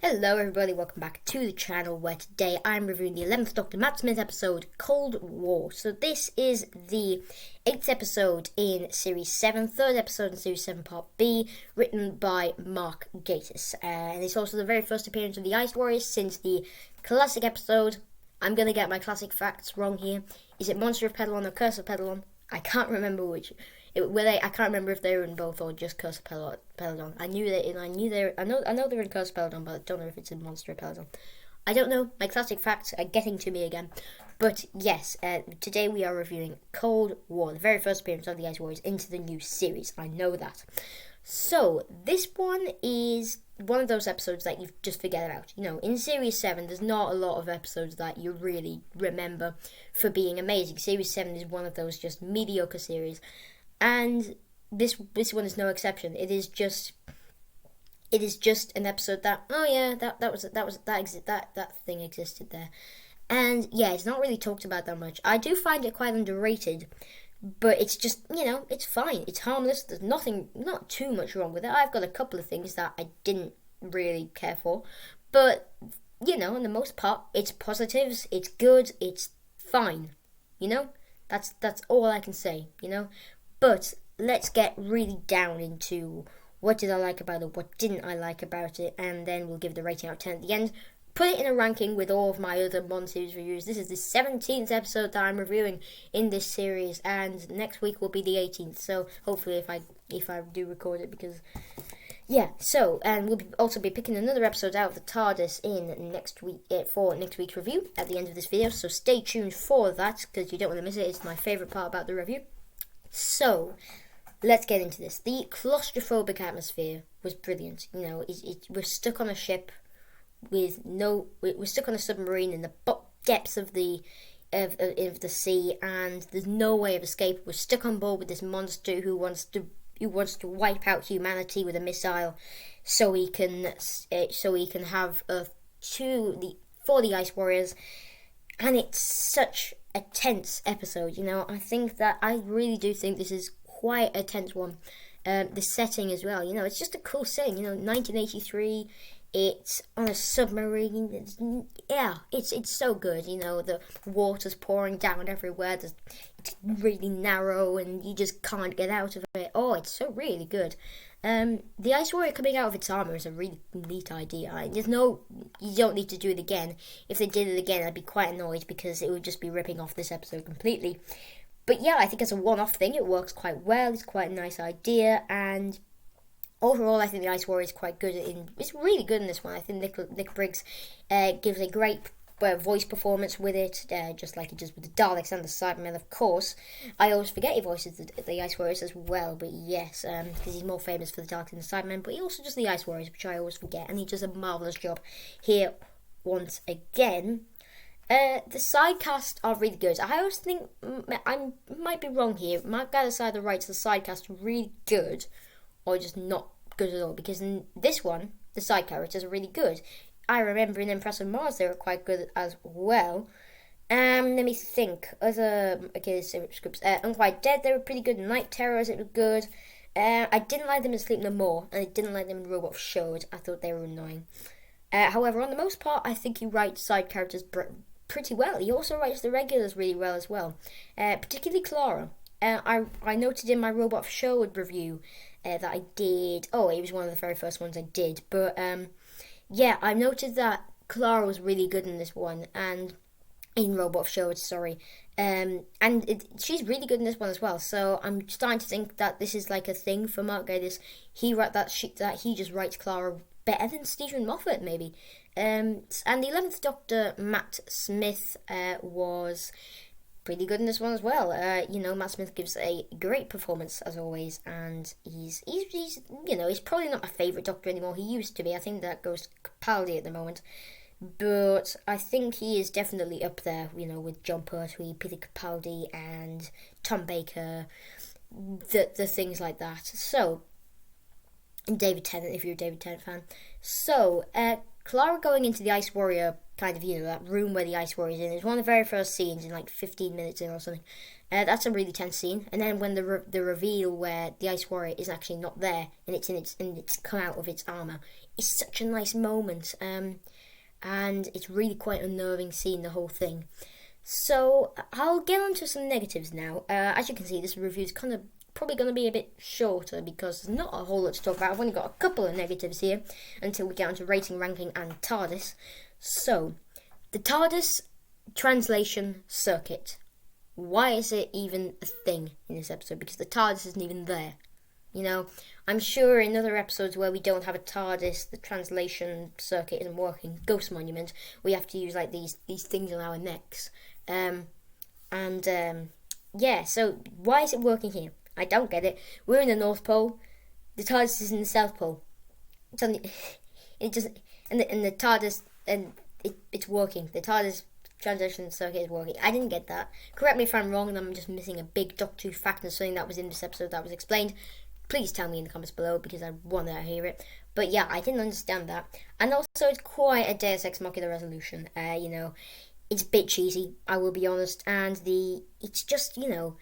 Hello everybody, welcome back to the channel where today I'm reviewing the 11th Doctor Matt Smith episode, Cold War. So this is the 8th episode in Series 7, 3rd episode in Series 7 Part B, written by Mark Gatiss. And it's also the very first appearance of the Ice Warriors since the classic episode. I'm going to get my classic facts wrong here. Is it Monster of Pedalon or Curse of Pedalon? I can't remember which. I can't remember if they were in both or just Curse of Peladon. I know they're in Curse of Peladon, but I don't know if it's in Monster of Peladon. I don't know. My classic facts are getting to me again. But yes, today we are reviewing Cold War, the very first appearance of the Ice Warriors into the new series. I know that. So this one is one of those episodes that you just forget about. You know, in Series 7, there's not a lot of episodes that you really remember for being amazing. Series 7 is one of those just mediocre series. And this one is no exception. It is just an episode that that thing existed there, and yeah, it's not really talked about that much. I do find it quite underrated, but it's just, you know, it's fine. It's harmless. There's not too much wrong with it. I've got a couple of things that I didn't really care for, but you know, in the most part, it's positives. It's good. It's fine. You know, that's all I can say. You know. But let's get really down into what did I like about it, what didn't I like about it, and then we'll give the rating out of 10 at the end. Put it in a ranking with all of my other Mon series reviews. This is the 17th episode that I'm reviewing in this series, and next week will be the 18th. So hopefully if I do record it, because yeah. So and we'll also be picking another episode out of the TARDIS in next week for next week's review at the end of this video. So stay tuned for that because you don't want to miss it. It's my favourite part about the review. So, let's get into this. The claustrophobic atmosphere was brilliant. You know, we're stuck on a ship we're stuck on a submarine in the depths of the sea, and there's no way of escape. We're stuck on board with this monster who wants to wipe out humanity with a missile, so he can have Earth for the Ice Warriors. And it's such a tense episode, you know. I really do think this is quite a tense one. The setting as well, you know, it's just a cool setting. You know, 1983. It's on a submarine. It's so good. You know, the water's pouring down everywhere. It's really narrow, and you just can't get out of it. Oh, it's so really good. The Ice Warrior coming out of its armor is a really neat idea. You don't need to do it again. If they did it again, I'd be quite annoyed because it would just be ripping off this episode completely. But yeah, I think as a one-off thing, it works quite well. It's quite a nice idea, and overall, I think the Ice Warrior is quite good. It's really good in this one. I think Nick Briggs gives a great voice performance with it, just like he does with the Daleks and the Cybermen, of course. I always forget he voices the Ice Warriors as well, but yes, because he's more famous for the Daleks and the Cybermen, but he also does the Ice Warriors, which I always forget, and he does a marvellous job here once again. The side cast are really good. I always think, I might be wrong here, Mark Gatiss either writes the side cast really good, or just not good at all, because in this one, the side characters are really good. I remember in Empress of Mars they were quite good as well. Let me think. Scripts. Unquiet Dead, they were pretty good. Night Terrors, it was good. I didn't like them in Sleep No More, and I didn't like them in Robot of Showed. I thought they were annoying. However, on the most part, I think he writes side characters pretty well. He also writes the regulars really well as well, particularly Clara. I noted in my Robot of Sherwood review that I did. Oh, it was one of the very first ones I did. But yeah, I noted that Clara was really good in this one, and in Robot of Sherwood, sorry. She's really good in this one as well. So I'm starting to think that this is like a thing for Mark Gatiss. That he just writes Clara better than Stephen Moffat, maybe. And the 11th Doctor, Matt Smith, was pretty good in this one as well. You know, Matt Smith gives a great performance as always, and he's you know, he's probably not my favourite Doctor anymore. He used to be. I think that goes to Capaldi at the moment, but I think he is definitely up there, you know, with John Pertwee, Peter Capaldi, and Tom Baker, the things like that. So, and David Tennant, if you're a David Tennant fan. So, Clara going into the Ice Warrior, kind of, you know, that room where the Ice Warrior is in, is one of the very first scenes in like 15 minutes in or something. That's a really tense scene. And then when the reveal where the Ice Warrior is actually not there, and it's come out of its armor, is such a nice moment, and it's really quite unnerving seeing the whole thing. So I'll get on to some negatives now. As you can see, this review is kind of probably going to be a bit shorter because there's not a whole lot to talk about. I've only got a couple of negatives here until we get onto rating, ranking, and TARDIS. So, the TARDIS translation circuit. Why is it even a thing in this episode? Because the TARDIS isn't even there. You know, I'm sure in other episodes where we don't have a TARDIS, the translation circuit isn't working. Ghost Monument, we have to use like these things on our necks. Yeah, so why is it working here? I don't get it. We're in the North Pole. The TARDIS is in the South Pole. It just and the TARDIS it's working. The TARDIS translation circuit is working. I didn't get that. Correct me if I'm wrong and I'm just missing a big Doctor Who fact and something that was in this episode that was explained. Please tell me in the comments below because I want to hear it. But yeah, I didn't understand that. And also, it's quite a Deus Ex Machina resolution. You know, it's a bit cheesy, I will be honest. And it's just, you know,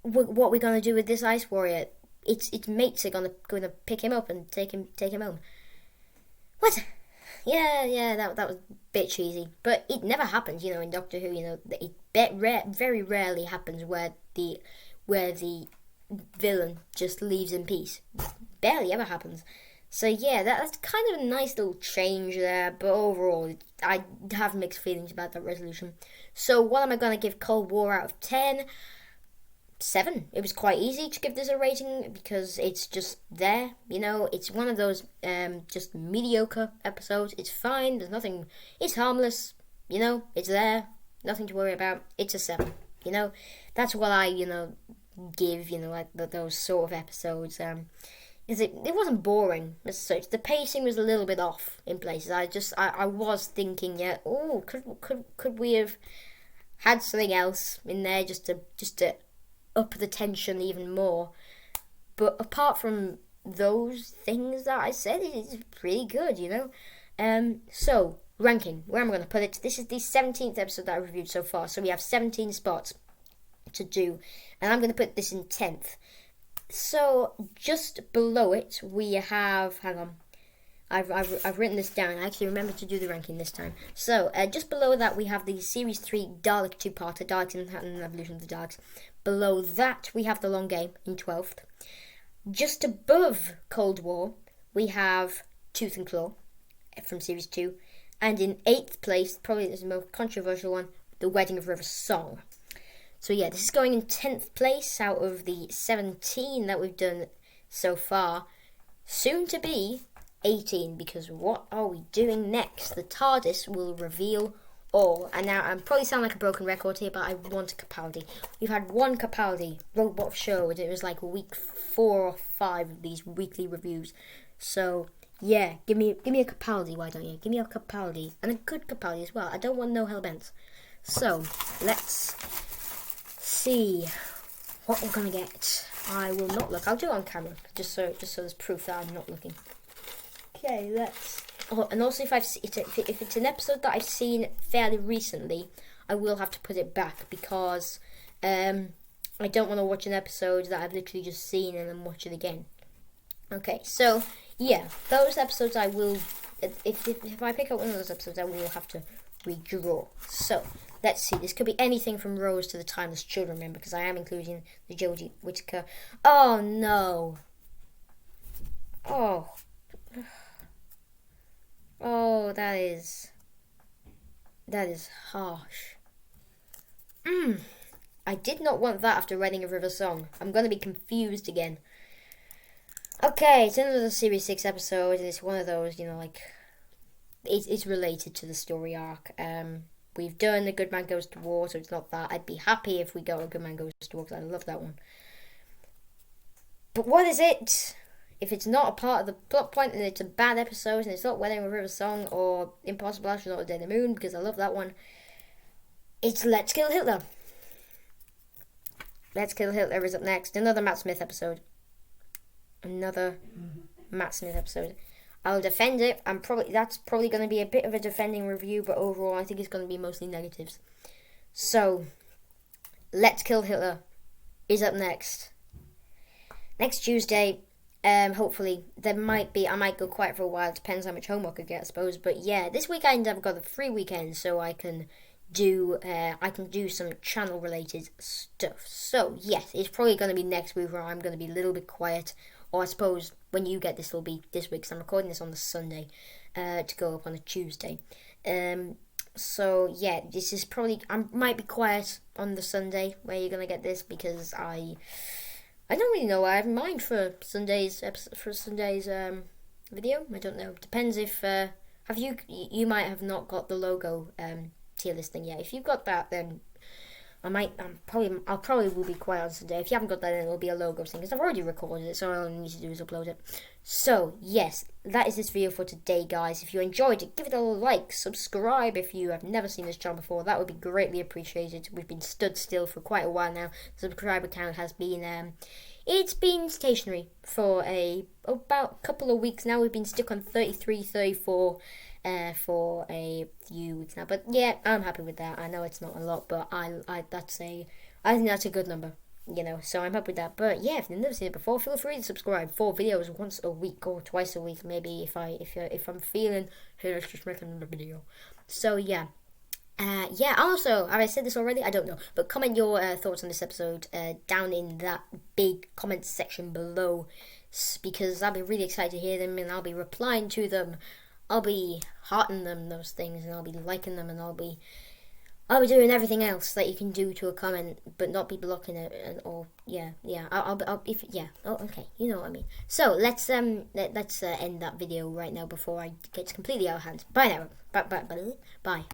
what we're gonna do with this Ice Warrior? Its mates are gonna pick him up and take him home. What? Yeah, that was a bit cheesy, but it never happens, you know, in Doctor Who. You know, it very rarely happens where the villain just leaves in peace. Barely ever happens. So yeah, that's kind of a nice little change there, but overall, I have mixed feelings about that resolution. So what am I gonna give Cold War out of 10? 7. It was quite easy to give this a rating because it's just there, you know. It's one of those just mediocre episodes. It's fine, there's nothing, it's harmless, you know, it's there, nothing to worry about. It's a 7, you know. That's what I, you know, give, you know, like those sort of episodes. Is it wasn't boring as such. The pacing was a little bit off in places. I was thinking, yeah, oh, could we have had something else in there just to up the tension even more. But apart from those things that I said, it's pretty good, you know. So, ranking, where am I going to put it? This is the 17th episode that I reviewed so far, so we have 17 spots to do, and I'm going to put this in 10th. So, just below it, we have, hang on, I've written this down. I actually remembered to do the ranking this time. So, just below that, we have the Series 3 Dalek 2-parter, Daleks and the Evolution of the Daleks. Below that, we have The Long Game in 12th. Just above Cold War, we have Tooth and Claw from Series 2. And in 8th place, probably the most controversial one, The Wedding of River Song. So yeah, this is going in 10th place out of the 17 that we've done so far. Soon to be 18, because what are we doing next? The TARDIS will reveal all. And now I probably sound like a broken record here, but I want a Capaldi. We've had one Capaldi robot show, and it was like week 4 or 5 of these weekly reviews. So yeah, give me a Capaldi, why don't you? Give me a Capaldi, and a good Capaldi as well. I don't want no Hellbents. So let's see what we're gonna get. I will not look. I'll do it on camera, just so there's proof that I'm not looking. Okay, let's. Oh, and also, if it's an episode that I've seen fairly recently, I will have to put it back because I don't want to watch an episode that I've literally just seen and then watch it again. Okay, so yeah, those episodes I will. If I pick up one of those episodes, I will have to redraw. So let's see. This could be anything from Rose to the Timeless Children, remember, because I am including the Jodie Whittaker. Oh no. Oh, that is harsh. I did not want that after Wedding of River Song. I'm going to be confused again. Okay, it's another Series 6 episode, and it's one of those, you know, like, it's related to the story arc. We've done A Good Man Goes to War, so it's not that. I'd be happy if we got A Good Man Goes to War, because I love that one. But what is it? If it's not a part of the plot point, and it's a bad episode, and it's not Wedding of River Song or Impossible Astronaut or Day of the Moon, because I love that one, it's Let's Kill Hitler. Let's Kill Hitler is up next. Another Matt Smith episode. I'll defend it. That's probably going to be a bit of a defending review, but overall I think it's going to be mostly negatives. So, Let's Kill Hitler is up next. Next Tuesday, Hopefully there might be. I might go quiet for a while. It depends how much homework I get, I suppose. But yeah, this weekend I've got a free weekend, so I can do some channel related stuff. So yes, it's probably going to be next week where I'm going to be a little bit quiet. Or I suppose when you get this, it'll be this week. Because I'm recording this on the Sunday, to go up on a Tuesday. So yeah, this is probably I might be quiet on the Sunday where you're gonna get this because I don't really know what I have in mind for Sunday's video. I don't know. Depends if have you might have not got the logo tier list thing yet. If you've got that, then I'll probably will be quiet on Sunday. If you haven't got that, then it'll be a logo thing because I've already recorded it, so all I need to do is upload it. So yes, that is this video for today, guys. If you enjoyed it, give it a like, subscribe if you have never seen this channel before. That would be greatly appreciated. We've been stood still for quite a while now. The subscriber count has been it's been stationary for about a couple of weeks now. We've been stuck on 33, 34 for a few weeks now. But yeah, I'm happy with that. I know it's not a lot, but I think that's a good number. So I'm happy with that. But yeah, if you've never seen it before, feel free to subscribe for videos once a week or twice a week, maybe if I'm feeling, hey, let's just make another video. So yeah. Yeah, also, have I said this already? I don't know. But comment your thoughts on this episode down in that big comment section below, because I'll be really excited to hear them, and I'll be replying to them. I'll be hearting them, those things, and I'll be liking them, and I'll be doing everything else that you can do to a comment, but not be blocking it, or yeah. Oh, okay, you know what I mean. So let's end that video right now before I get completely out of hand. Bye now. Bye.